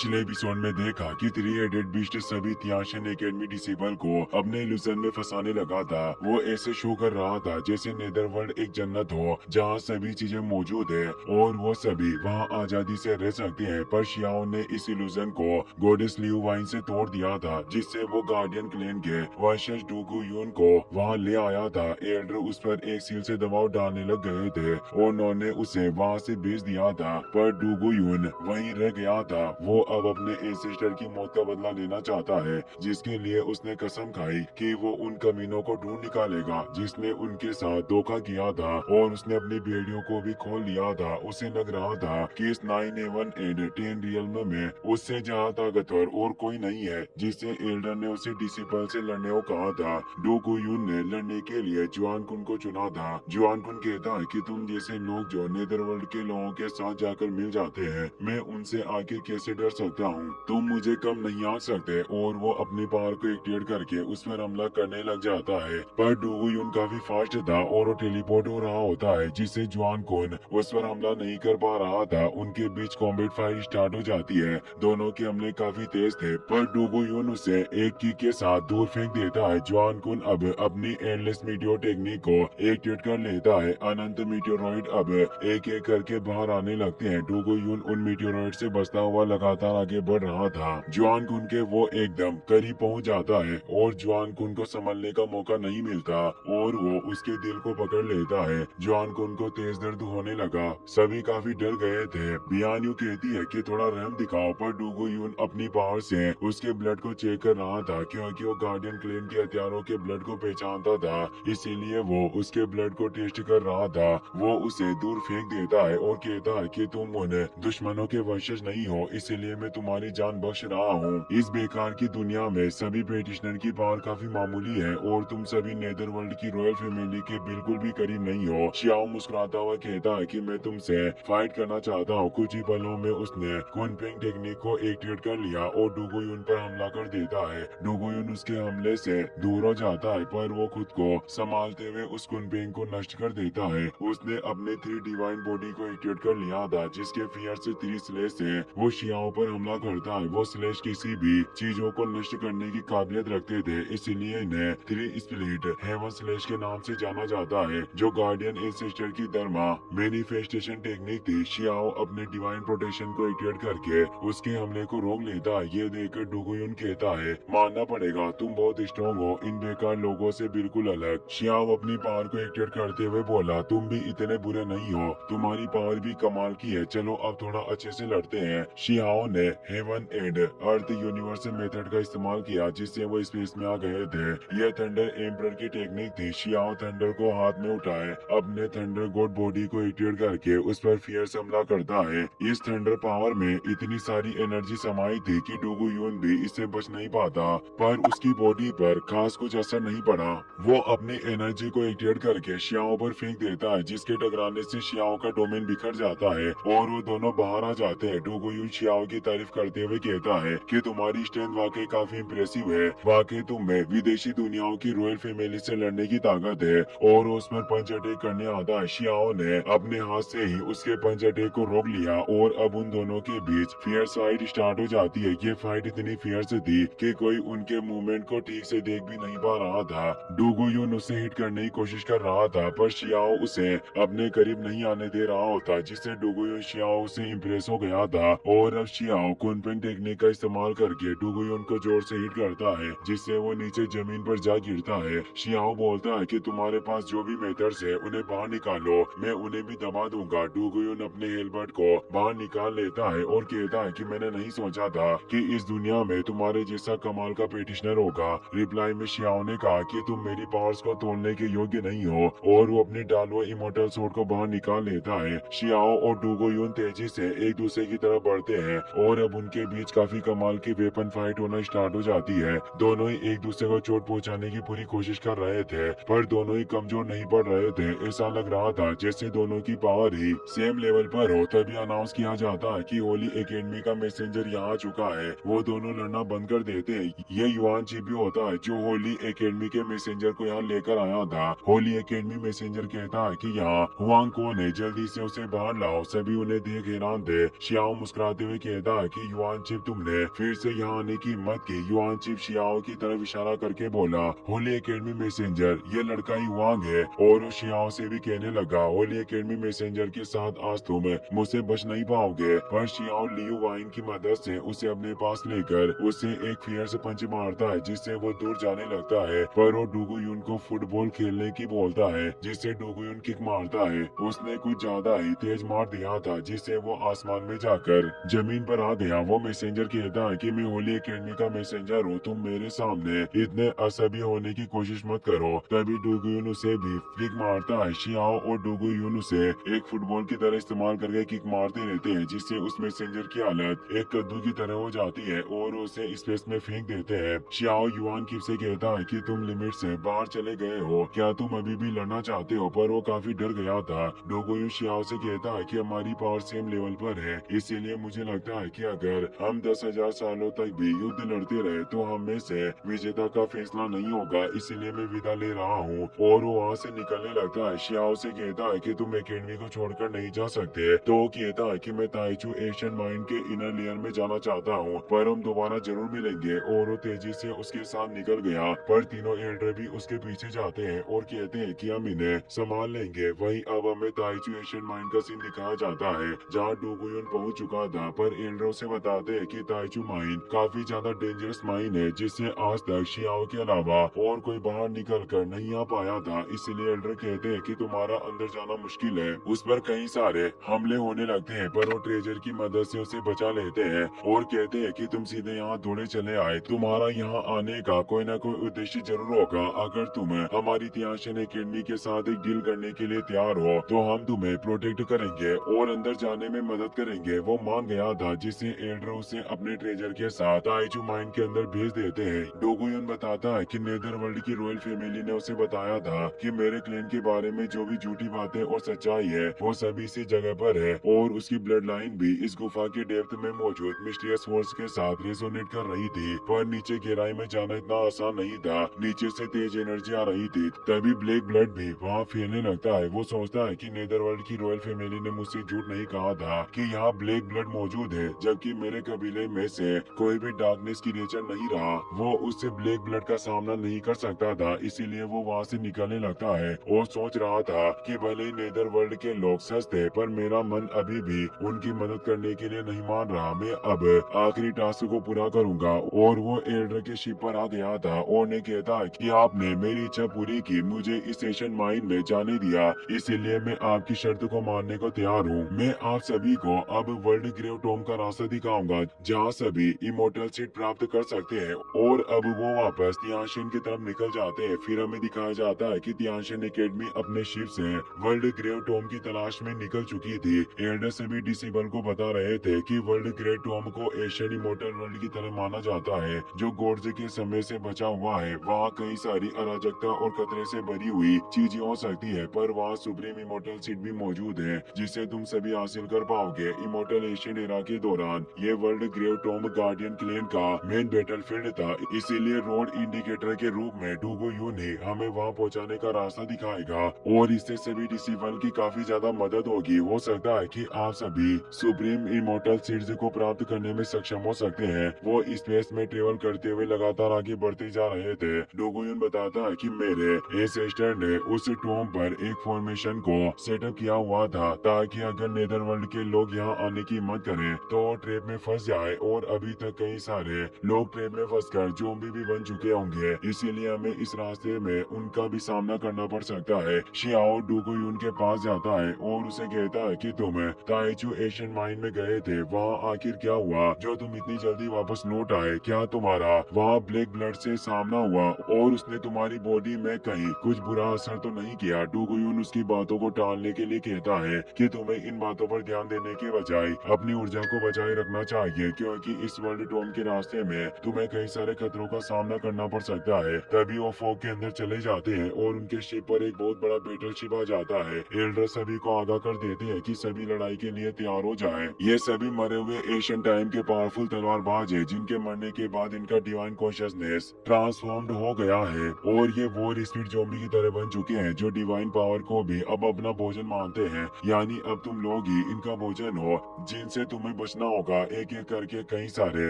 पिछले एपिसोड में देखा कि थ्री हेडेड बीस्ट सभी तियाशन एकेडमी डिसेबल को अपने इल्यूजन में फंसाने लगा था। वो ऐसे शो कर रहा था जैसे नेदरवर्ल्ड एक जन्नत हो जहाँ सभी चीजें मौजूद है और वो सभी वहाँ आजादी से रह सकते हैं। पर शियाओ ने इस इल्यूजन को गॉडेस लियू वाइन से तोड़ दिया था, जिससे वो गार्डियन क्लैन के वंशज डूगू यून को वहाँ ले आया था। एल्डर उस पर एक सील से दबाव डालने लग गए थे और उन्होंने उसे वहाँ से भेज दिया था, पर डूगू यून वहीं रह गया था। वो अब अपने एंसेस्टर की मौत का बदला लेना चाहता है, जिसके लिए उसने कसम खाई कि वो उन कमीनों को ढूंढ निकालेगा जिसने उनके साथ धोखा किया था, और उसने अपनी बेड़ियों को भी खोल लिया था। उसे लग रहा था कि इस 9 एंड 10 रियल्म में उससे ज्यादा ताकतवर और कोई नहीं है, जिससे एल्डर ने उसे डिसिपल से लड़ने को कहा था। डोगू यून ने लड़ने के लिए जुआन कुन को चुना था। जुआन कुन कहता है कि तुम जैसे लोग जो नेदरवर्ल्ड के लोगों के साथ जाकर मिल जाते हैं, मैं उनसे आखिर कैसे डर सकता हूँ। तुम मुझे कम नहीं आ सकते। और वो अपनी पावर को एक्टिवेट करके उस पर हमला करने लग जाता है, पर डोगू यून काफी फास्ट था और वो टेलीपोर्ट हो रहा होता है, जिससे जुआन कुन उस पर हमला नहीं कर पा रहा था। उनके बीच कॉम्बैट फाइट स्टार्ट हो जाती है। दोनों के हमले काफी तेज थे, पर डोगू यून उसे एक किक के साथ दूर फेंक देता है। जुआन कुन अब अपनी एंडलेस मीटियोर टेक्निक को एक्टिवेट कर लेता है। अनंत मीटियोरॉइड अब एक एक करके बाहर आने लगते हैं। डोगू यून उन मीटियोरॉइड से बचता हुआ लगातार आगे बढ़ रहा था। जुआन कुन के वो एकदम करीब पहुंच जाता है और जुआन कुन को संभलने का मौका नहीं मिलता और वो उसके दिल को पकड़ लेता है। जुआन कुन को तेज दर्द होने लगा। सभी काफी डर गए थे। बियान्यू कहती है कि थोड़ा रहम दिखाओ, पर डोगू यून अपनी पावर से उसके ब्लड को चेक कर रहा था, क्योंकि वो गार्डियन क्लेन के हथियारों के ब्लड को पहचानता था, इसीलिए वो उसके ब्लड को टेस्ट कर रहा था। वो उसे दूर फेंक देता है और कहता है कि तुम उन दुश्मनों के वंशज नहीं हो, इसीलिए मैं तुम्हारी जान बख्श रहा हूँ। इस बेकार की दुनिया में सभी पेटिशनर की पावर काफी मामूली है और तुम सभी नेदरवर्ल्ड की रॉयल फैमिली के बिल्कुल भी करीब नहीं हो। शियाओ मुस्कुराता हुआ कहता है कि मैं तुमसे फाइट करना चाहता हूँ। कुछ ही पलों में उसने कुनपिंग टेक्निक को एक्टिवेट कर लिया और डोगो यून पर हमला कर देता है। डोगो यून उसके हमले से दूर हो जाता है, पर वो खुद को संभालते हुए उस कुनपिंग को नष्ट कर देता है। उसने अपने 3 डिवाइन बॉडी को एक्टिवेट कर लिया था, जिसके फियर से 3 स्लेश से वो शियाओं पर हमला करता है। वो स्लेश किसी भी चीजों को नष्ट करने की काबिलियत रखते थे, इसलिए इन्हें 3 स्प्लिट हेवन स्लेश के नाम से जाना जाता है, जो गार्डियन एंसेस्टर की धर्मा मैनिफेस्टेशन टेक्निक थी। शियाओ अपने डिवाइन प्रोटेक्शन को एक्टिवेट करके उसके हमले को रोक लेता है। ये देखकर डोगोयुन कहता है, मानना पड़ेगा तुम बहुत स्ट्रॉन्ग हो, इन बेकार लोगों से बिल्कुल अलग। शियाओ अपनी पावर को एक्टिवेट करते हुए बोला, तुम भी इतने बुरे नहीं हो, तुम्हारी पावर भी कमाल की है। चलो अब थोड़ा अच्छे से लड़ते हैं। शियाओ ने heaven and earth universe method का इस्तेमाल किया, जिससे वो स्पेस में आ गए थे। यह थंडर एम्परर की टेक्निक थी। शियाओ थंडर को हाथ में उठाए अपने थंडर गॉड बॉडी को एक्टिवेट करके उस पर फियर्स हमला करता है। इस थंडर पावर में इतनी सारी एनर्जी समाई थी कि डोगू यून भी इससे बच नहीं पाता, पर उसकी बॉडी पर खास कुछ असर नहीं पड़ा। वो अपनी एनर्जी को एक्टिवेट करके शियाओ पर फेंक देता है, जिसके टकराने से शियाओ का डोमेन बिखर जाता है और वो दोनों बाहर आ जाते हैं। डोगो यून शियाओ की तारीफ करते हुए कहता है कि तुम्हारी स्ट्रेंथ वाकई काफी इम्प्रेसिव है। वाकई तुम में विदेशी दुनियाओं की रॉयल फैमिली से लड़ने की ताकत है। और उस पर पंच अटैक करने आता है। शियाओ ने अपने हाथ से ही उसके पंच अटैक को रोक लिया और अब उन दोनों के बीच फियर्स फाइट स्टार्ट हो जाती है। ये फाइट इतनी फियर्स थी कि कोई उनके मूवमेंट को ठीक से देख भी नहीं पा रहा था। डोगो यून उसे हिट करने की कोशिश कर रहा था, पर शियाओ उसे अपने करीब नहीं आने दे रहा होता, जिससे डोगो यून शियाओ से इम्प्रेस हो गया था। और अब शियाओ कुनपिंग टेक्निक का इस्तेमाल करके डोगो यून को जोर से हिट करता है, जिससे वो नीचे जमीन पर जा गिरता है। शियाओ बोलता है कि तुम्हारे पास जो भी मेथड्स है उन्हें बाहर निकालो, मैं उन्हें भी दबा दूंगा। डोगो यून अपने हेलबर्ट को बाहर निकाल लेता है और कहता है कि मैंने नहीं सोचा था कि इस दुनिया में तुम्हारे जैसा कमाल का पेटिशनर होगा। रिप्लाई में शियाओ ने कहा कि तुम मेरी पावर्स को तोड़ने के योग्य नहीं हो, और वो अपनी डालवा इमोर्टल सोर्ड को बाहर निकाल लेता है। शियाओ और डोगो यून तेजी से एक दूसरे की तरफ बढ़ते हैं और अब उनके बीच काफी कमाल की वेपन फाइट होना स्टार्ट हो जाती है। दोनों ही एक दूसरे को चोट पहुंचाने की पूरी कोशिश कर रहे थे, पर दोनों ही कमजोर नहीं पड़ रहे थे। ऐसा लग रहा था जैसे दोनों की पावर ही सेम लेवल पर हो। तभी अनाउंस किया जाता है कि होली एकेडमी का मैसेंजर यहाँ आ चुका है। वो दोनों लड़ना बंद कर देते हैं। ये युआन चिबियो होता है जो होली एकेडमी के मैसेंजर को यहाँ लेकर आया था। होली एकेडमी मैसेंजर कहता है कि यहाँ हुआंग कौन है, जल्दी से उसे बाहर लाओ। सभी उन्हें देख हैरान थे। शियाओ मुस्कुराते हुए कहता कहता है कि युआन चिप तुमने फिर से यहाँ आने की हिम्मत की। युआन चिप शियाओ की तरफ इशारा करके बोला, होली एकेडमी मैसेंजर ये लड़का युआंग है। और वो शियाओ से भी कहने लगा, होली एकेडमी मैसेंजर के साथ आज तुम मुझसे बच नहीं पाओगे। पर शियाओ लियू वाइन की मदद से उसे अपने पास लेकर उसे एक फियर्स पंच मारता है जिससे वो दूर जाने लगता है। पर वो डुगुयुन को फुटबॉल खेलने की बोलता है जिससे डुगुयुन किक मारता है। उसने कुछ ज्यादा ही तेज मार दिया था जिससे वो आसमान में जाकर जमीन पर आ गया। वो मैसेंजर कहता है कि मैं होली एकेडमी का मैसेंजर हूँ, तुम मेरे सामने इतने असभ्य होने की कोशिश मत करो। तभी डुगुयुन उसे भी किक मारता है। शियाओ और डुगुयुन उसे एक फुटबॉल की तरह इस्तेमाल करके किक मारते रहते हैं जिससे उस मैसेंजर की हालत एक कद्दू की तरह हो जाती है और उसे स्पेस में फेंक देते हैं। शियाओ युआन किप से कहता है कि तुम लिमिट से बाहर चले गए हो, क्या तुम अभी भी लड़ना चाहते हो? पर वो काफी डर गया था। डोगोयू शियाओ से कहता है कि हमारी पावर सेम लेवल पर है, इसीलिए मुझे लगता है कि अगर हम 10,000 सालों तक भी युद्ध लड़ते रहे तो हम में से विजेता का फैसला नहीं होगा, इसीलिए मैं विदा ले रहा हूँ। और वो वहाँ से निकलने लगता है। शियाओ से कहता है कि तुम एकेडमी को छोड़कर नहीं जा सकते। तो वो कहता है कि मैं ताइचू एशियन माइंड के इनर लेयर में जाना चाहता हूँ, पर हम दोबारा जरूर मिलेंगे। और वो तेजी से उसके साथ निकल गया। पर तीनों एल्डर भी उसके पीछे जाते हैं और कहते हैं कि हम इन्हें संभाल लेंगे। वहीं अब हमें ताइचू एशियन माइंड का सीन दिखाया जाता है जहाँ डोगुयुन पहुंच चुका था। पर एल्डरों से बताते हैं कि ताइचू माइंड काफी ज्यादा डेंजरस माइंड है जिससे आज तक शियाओ के अलावा और कोई बाहर निकल कर नहीं आ पाया था। इसलिए एल्डर कहते हैं कि तुम्हारा अंदर जाना मुश्किल है। उस पर कई सारे हमले होने लगते हैं पर वो ट्रेजर की मदद से उसे बचा लेते हैं और कहते हैं कि तुम सीधे यहाँ दौड़े चले आए, तुम्हारा यहाँ आने का कोई ना कोई उद्देश्य जरूर होगा। अगर तुम हमारी तियाशन एकेडमी के साथ एक डील करने के लिए तैयार हो तो हम तुम्हें प्रोटेक्ट करेंगे और अंदर जाने में मदद करेंगे। वो मान गया था जिससे एल्डर उसे अपने ट्रेजर के साथ ताइचू माइंड के अंदर भेज देते हैं। डोगुयुन बताता है कि नेदरवर्ल्ड की रॉयल फैमिली ने उसे बताया था कि मेरे क्लैन के बारे में जो भी झूठी बातें और सच्चाई है वो सभी इसी जगह पर है और उसकी ब्लड लाइन भी इस गुफा के डेप्थ में मौजूद मिस्टीरियस फोर्स के साथ रेजोनेट कर रही थी। पर नीचे गहराई में जाना इतना आसान नहीं था, नीचे से तेज एनर्जी आ रही थी। तभी ब्लैक ब्लड भी वहाँ फैलने लगता है। वो सोचता है कि नेदरवर्ल्ड की रॉयल फैमिली ने मुझसे झूठ नहीं कहा था कि यहाँ ब्लैक ब्लड मौजूद है, जबकि मेरे कबीले में से कोई भी डार्कनेस की नेचर नहीं रहा। वो उससे ब्लैक ब्लड का सामना नहीं कर सकता था, इसीलिए वो वहाँ से निकलने लगता है और सोच रहा था कि भले ही नेदरवर्ल्ड के लोग सच थे पर मेरा मन अभी भी उनकी मदद करने के लिए नहीं मान रहा। मैं अब आखिरी टास्क को पूरा करूंगा। और वो एल्डर के शिप पर आ गया था और ने कहता है कि आपने मेरी इच्छा पूरी की, मुझे इस एशियन माइंड में जाने दिया, इसीलिए मैं आपकी शर्त को मानने को तैयार हूँ। मैं आप सभी को अब वर्ल्ड ग्रेव टॉम का रास्ता दिखाऊंगा जहाँ सभी इमोर्टल सीट प्राप्त कर सकते हैं। और अब वो वापस तियाशन की तरफ निकल जाते हैं। फिर हमें दिखाया जाता है कि तियाशन एकेडमी अपने शिप से वर्ल्ड ग्रेव टॉम की तलाश में निकल चुकी थी। एल्डर सभी डिसेबल को बता रहे थे कि वर्ल्ड ग्रेव टॉम को एशियन इमोर्टल वर्ल्ड की तरह माना जाता है जो गोड्स के समय से बचा हुआ है। वहाँ कई सारी अराजकता और खतरे से भरी हुई चीजें हो सकती है, पर वहाँ सुप्रीम इमोर्टल सीट भी मौजूद है जिसे तुम सभी हासिल कर पाओगे। इमोर्टल एशियन एरा के दौरान ये world grave tom guardian clan का मेन बैटलफील्ड था, इसीलिए रोड इंडिकेटर के रूप में डुगुयुन ही हमें वहाँ पहुँचाने का रास्ता दिखाएगा और इससे सभी डिसेबल की काफी ज्यादा मदद होगी। हो सकता है कि आप सभी सुप्रीम इमोर्टल सीड्स को प्राप्त करने में सक्षम हो सकते हैं। वो स्पेस में ट्रेवल करते हुए लगातार आगे बढ़ते जा रहे थे। डोगुयुन बताता है कि मेरे एंसेस्टर ने उस टॉम पर एक फॉर्मेशन को सेटअप किया हुआ था ताकि अगर नेदरवर्ल्ड के लोग यहाँ आने की हिम्मत करें तो ट्रेप में फंस जाए। और अभी तक कई सारे लोग ट्रेप में फंसकर ज़ॉम्बी भी बन चुके होंगे, इसीलिए हमें इस रास्ते में उनका भी सामना करना पड़ सकता है। शियाओ डोगुयुन के पास जाता है और उसे कहता है कि तुम ताइचू एशियन माइंड में गए थे, वहाँ आखिर क्या हुआ जो तुम इतनी जल्दी वापस लौट आए? क्या तुम्हारा वहाँ ब्लैक ब्लड से सामना हुआ और उसने तुम्हारी बॉडी में कहीं कुछ बुरा असर तो नहीं किया? डोगुयुन उसकी बातों को टालने के लिए कहता है कि तुम्हें इन बातों पर ध्यान देने के बजाय अपनी ऊर्जा को बचाए रखना चाहिए, क्योंकि इस वर्ल्ड टॉम के रास्ते में तुम्हें कई सारे खतरों का सामना करना पड़ सकता है। तभी वो फॉग के अंदर चले जाते हैं और उनके शिप पर एक बहुत बड़ा बैटल शिप आ जाता है। एल्डर सभी को आगाह कर देते हैं कि सभी लड़ाई के लिए तैयार हो जाएं। ये सभी मरे हुए एशियन टाइम के पावरफुल तलवारबाज है जिनके मरने के बाद इनका डिवाइन कॉन्शियसनेस ट्रांसफॉर्म्ड हो गया है और ये वॉर स्पीड ज़ॉम्बी की तरह बन चुके हैं जो डिवाइन पावर को भी अब अपना भोजन मानते हैं। यानी अब तुम लोग ही इनका भोजन हो जिनसे तुम्हें बचना बचना होगा। एक एक करके कई सारे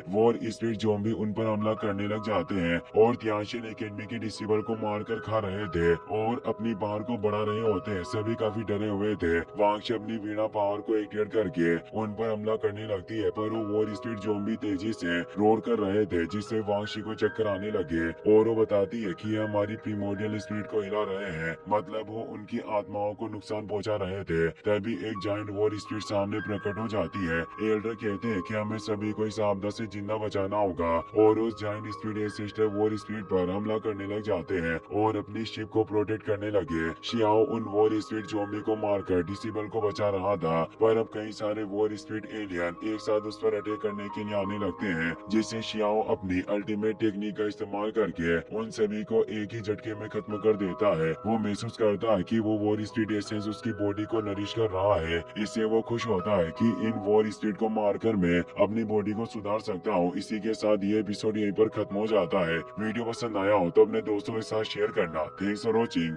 वॉर स्पीड ज़ॉम्बी उन पर हमला करने लग जाते हैं और तियाशिन एकेडमी के डिसेबल को मारकर खा रहे थे और अपनी पावर को बढ़ा रहे होते हैं। सभी काफी डरे हुए थे। वांगशी अपनी वीणा पावर को एक्टिवेट करके उन पर हमला करने लगती है, पर वो वॉर स्पीड ज़ॉम्बी तेजी से रोर कर रहे थे, जिससे वांगशी को चक्कर आने लगे और वो बताती है कि ये हमारी प्रीमोडियल स्पीड को हिला रहे हैं, मतलब वो उनकी आत्माओं को नुकसान पहुंचा रहे थे। तभी एक जायंट वॉर स्पीड सामने प्रकट हो जाती है। एल्डर कहते हैं कि हमें सभी को इस आपदा से जिंदा बचाना होगा और उस giant speed sister war speed पर हमला करने लग जाते हैं और अपनी शिप को प्रोटेक्ट करने लगे। शियाओ उन वॉर स्पीड ज़ॉम्बी को मारकर डिसेबल को बचा रहा था, पर अब कई सारे वॉर स्पीड एलियन एक साथ उस पर अटैक करने के लिए आने लगते हैं, जिससे शियाओ अपनी अल्टीमेट टेक्निक का इस्तेमाल करके उन सभी को एक ही झटके में खत्म कर देता है। वो महसूस करता है कि वो वॉर स्पीड एसेंस उसकी बॉडी को नरिश कर रहा है। इससे वो खुश होता है कि इन वॉर स्पीड को मारकर मैं अपनी बॉडी को सुधार सकता हूँ। इसी के साथ ये एपिसोड यहीं पर खत्म हो जाता है। वीडियो पसंद आया हो तो अपने दोस्तों के साथ शेयर करना। Thanks for watching.